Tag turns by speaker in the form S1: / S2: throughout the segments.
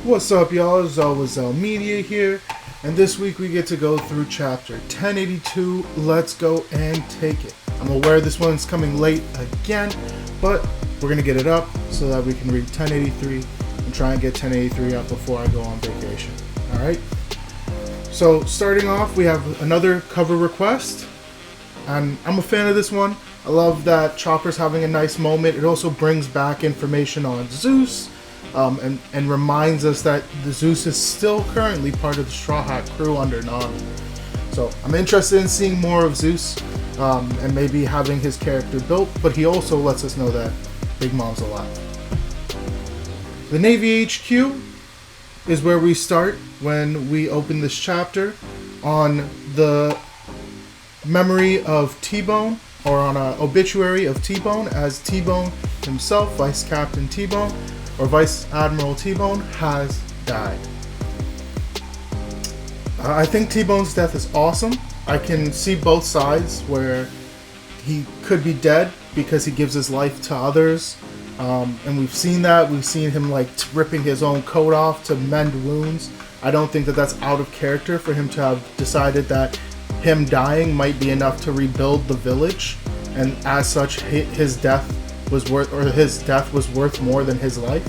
S1: What's up, y'all? It's always Media here, and this week we get to go through chapter 1082. Let's go and take it. I'm aware this one's coming late again, but we're gonna get it up so that we can read 1083 and try and get 1083 up before I go on vacation. All right. So starting off, we have another cover request, and I'm a fan of this one. I love that Chopper's having a nice moment. It also brings back information on Zeus. And reminds us that the Zeus is still currently part of the Straw Hat crew under Nami. So I'm interested in seeing more of Zeus and maybe having his character built, but he also lets us know that Big Mom's alive. The Navy HQ is where we start when we open this chapter on the memory of T-Bone, or on an obituary of T-Bone, as T-Bone himself, Vice Captain T-Bone, or Vice Admiral T-Bone, has died. I think T-Bone's death is awesome. I can see both sides where he could be dead because he gives his life to others. And we've seen that. We've seen him like ripping his own coat off to mend wounds. I don't think that that's out of character for him to have decided that him dying might be enough to rebuild the village. And as such, his death was worth more than his life,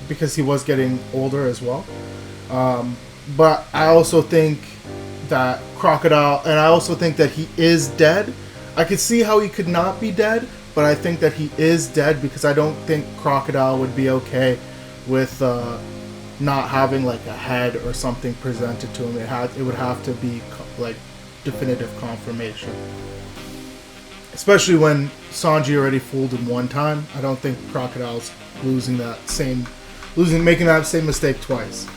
S1: because he was getting older as well. But I also think that Crocodile, and I also think that he is dead. I could see how he could not be dead, but I think that he is dead because I don't think Crocodile would be okay with not having like a head or something presented to him. It would have to be like definitive confirmation. Especially when Sanji already fooled him one time. I don't think Crocodile's making that same mistake twice.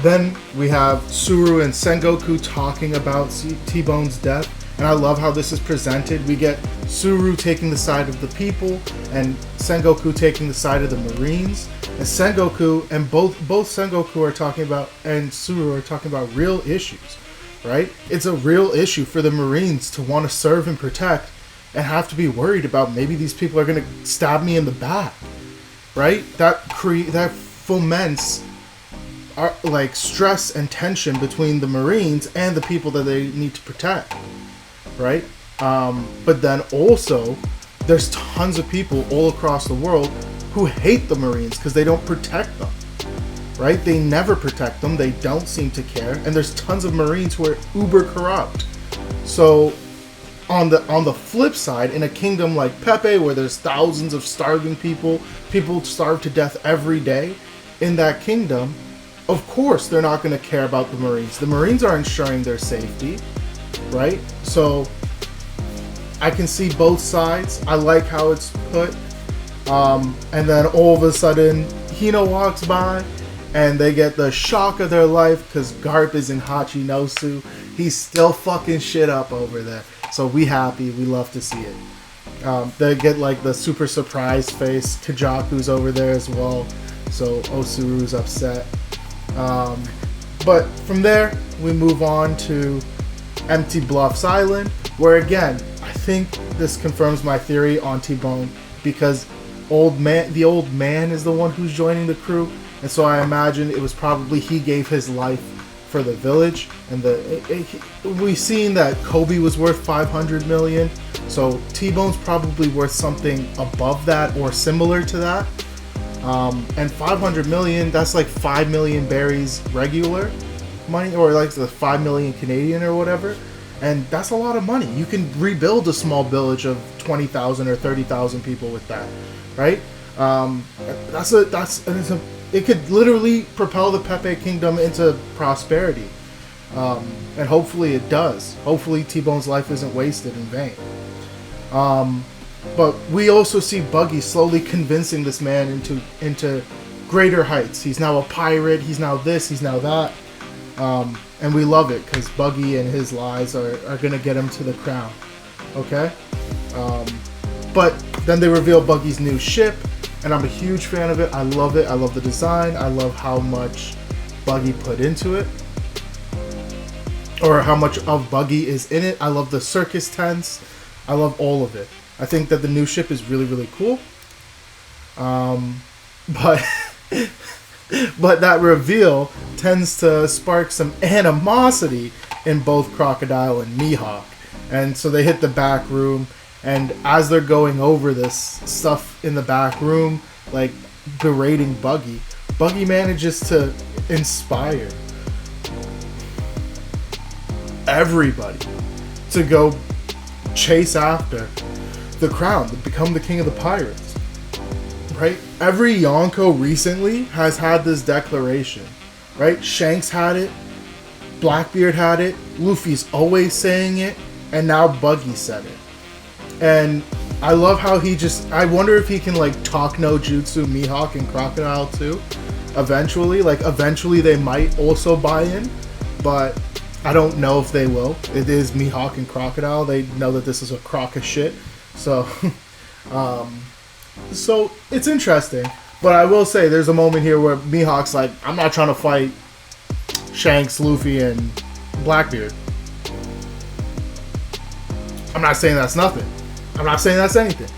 S1: Then we have Suru and Sengoku talking about T-Bone's death, and I love how this is presented. We get Suru taking the side of the people, and Sengoku taking the side of the Marines. And Sengoku and both Sengoku are talking about, and Suru are talking about real issues. Right? It's a real issue for the Marines to want to serve and protect and have to be worried about maybe these people are going to stab me in the back. Right? That foments like stress and tension between the Marines and the people that they need to protect. Right? But then also there's tons of people all across the world who hate the Marines because they don't protect them. Right? They never protect them. They don't seem to care. And there's tons of Marines who are uber corrupt. So on the flip side, in a kingdom like Pepe, where there's thousands of starving people starve to death every day, in that kingdom, of course they're not going to care about the Marines. The Marines are ensuring their safety, right? So I can see both sides. I like how it's put. And then all of a sudden, Hino walks by, and they get the shock of their life because Garp is in Hachinosu. He's still fucking shit up over there. So we happy. We love to see it. They get like the super surprise face. Kajaku's over there as well. So Osuru's upset. But from there, we move on to Empty Bluffs Island, where again, I think this confirms my theory on T-Bone, because the old man is the one who's joining the crew. And so I imagine it was probably he gave his life for the village. And we've seen that Kobe was worth 500 million. So T-Bone's probably worth something above that or similar to that. And 500 million, that's like 5 million berries regular money, or like the 5 million Canadian or whatever. And that's a lot of money. You can rebuild a small village of 20,000 or 30,000 people with that, right? It could literally propel the Pepe Kingdom into prosperity. And hopefully it does. Hopefully T-Bone's life isn't wasted in vain. But we also see Buggy slowly convincing this man into greater heights. He's now a pirate, he's now this, he's now that. And we love it because Buggy and his lies are going to get him to the crown. Okay? But then they reveal Buggy's new ship. And I'm a huge fan of it. I love it. I love the design. I love how much Buggy put into it. Or how much of Buggy is in it. I love the circus tents. I love all of it. I think that the new ship is really, really cool. But but that reveal tends to spark some animosity in both Crocodile and Mihawk. And so they hit the back room, and as they're going over this stuff in the back room, like berating Buggy, Buggy manages to inspire everybody to go chase after the crown, to become the king of the pirates. Right? Every Yonko recently has had this declaration. Right? Shanks had it, Blackbeard had it, Luffy's always saying it, and now Buggy said it. And I love how I wonder if he can like talk no jutsu Mihawk and Crocodile too. Eventually they might also buy in, but I don't know if they will. It is Mihawk and Crocodile. They know that this is a crock of shit. So, so it's interesting. But I will say there's a moment here where Mihawk's like, I'm not trying to fight Shanks, Luffy, and Blackbeard. I'm not saying that's nothing. I'm not saying that's anything.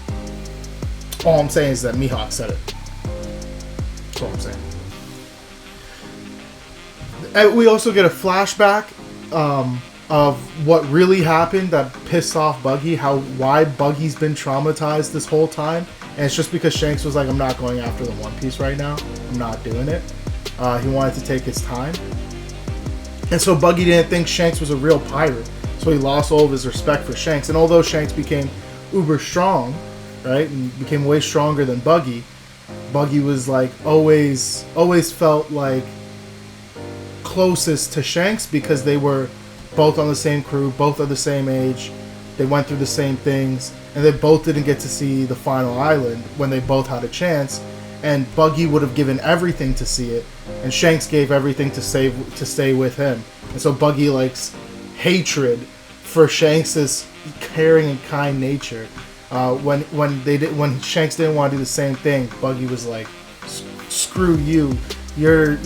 S1: All I'm saying is that Mihawk said it. That's all I'm saying. And we also get a flashback of what really happened that pissed off Buggy, why Buggy's been traumatized this whole time. And it's just because Shanks was like, I'm not going after the One Piece right now. I'm not doing it. He wanted to take his time. And so Buggy didn't think Shanks was a real pirate. So he lost all of his respect for Shanks. And although Shanks became uber strong, right, and became way stronger than Buggy, Buggy was like always felt like closest to Shanks because they were both on the same crew, both are the same age, they went through the same things, and they both didn't get to see the final island when they both had a chance. And Buggy would have given everything to see it, and Shanks gave everything to stay with him. And so Buggy likes hatred for Shanks's caring and kind nature. When Shanks didn't want to do the same thing, Buggy was like, "Screw you! You're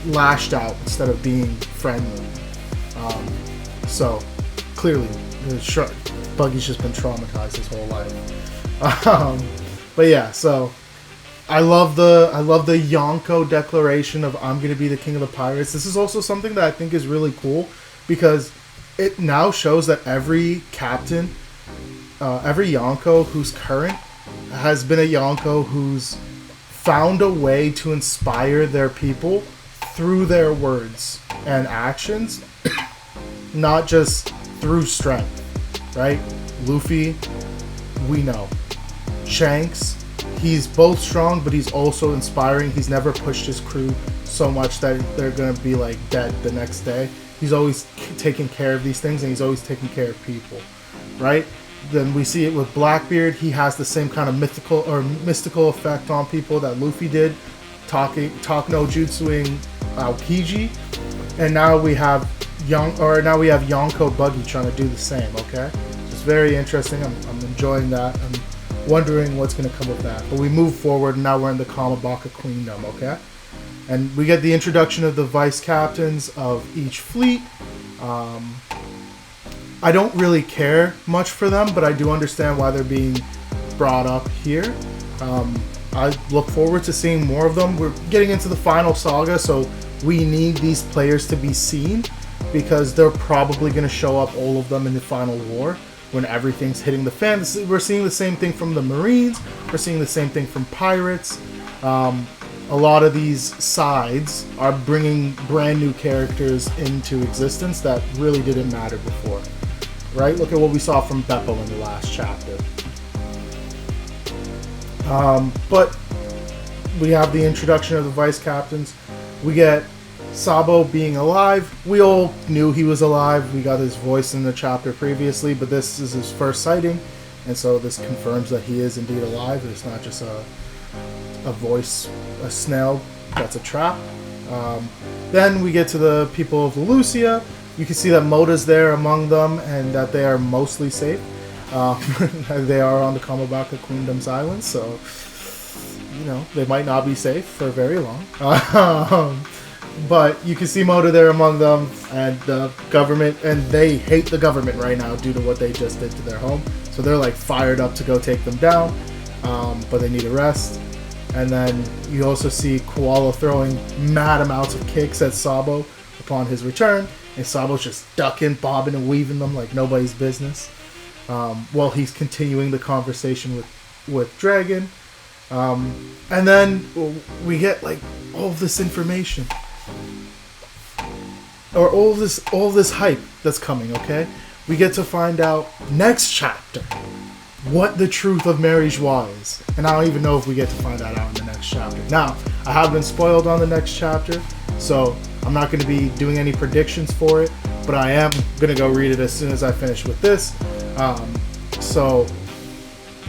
S1: lashed out instead of being friendly." So clearly, Buggy's just been traumatized his whole life. But yeah, so I love the Yonko declaration of I'm going to be the king of the pirates. This is also something that I think is really cool because it now shows that every captain, every Yonko who's current has been a Yonko who's found a way to inspire their people through their words and actions, not just through strength, right? Luffy, we know. Shanks, he's both strong, but he's also inspiring. He's never pushed his crew so much that they're going to be like dead the next day. He's always taking care of these things, and he's always taking care of people, right? Then we see it with Blackbeard. He has the same kind of mystical effect on people that Luffy did, talk no jutsuing Aokiji, and now we have Yonko Buggy trying to do the same. Okay, it's very interesting. I'm enjoying that. I'm wondering what's going to come of that. But we move forward, and now we're in the Kamabaka Queendom. Okay. And we get the introduction of the vice captains of each fleet. I don't really care much for them, but I do understand why they're being brought up here. I look forward to seeing more of them. We're getting into the final saga, so we need these players to be seen because they're probably going to show up, all of them, in the final war when everything's hitting the fan. We're seeing the same thing from the Marines. We're seeing the same thing from Pirates. A lot of these sides are bringing brand new characters into existence that really didn't matter before, right? Look at what we saw from Beppo in the last chapter. But we have the introduction of the vice captains. We get Sabo being alive. We all knew he was alive. We got his voice in the chapter previously, but this is his first sighting, and so this confirms that he is indeed alive. It's not just a voice, a snail that's a trap. Then we get to the people of Lucia. You can see that Moda's there among them and that they are mostly safe. They are on the Kamabaka Queendom's island, so they might not be safe for very long. But you can see Moda there among them, and the government, and they hate the government right now due to what they just did to their home. So they're like fired up to go take them down, but they need a rest. And then you also see Koala throwing mad amounts of kicks at Sabo upon his return, and Sabo's just ducking, bobbing, and weaving them like nobody's business, while he's continuing the conversation with Dragon. And then we get like all of this information, or all this hype that's coming. Okay, we get to find out next chapter what the truth of Mary Joie is, and I don't even know if we get to find that out in the next chapter. Now, I have been spoiled on the next chapter, so I'm not going to be doing any predictions for it, but I am going to go read it as soon as I finish with this. So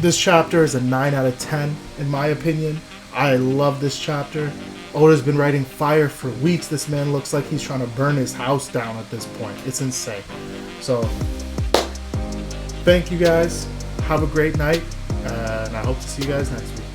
S1: this chapter is a 9 out of 10 in my opinion. I love this chapter. Oda's been writing fire for weeks. This man looks like he's trying to burn his house down at this point. It's insane. So thank you guys. Have a great night, and I hope to see you guys next week.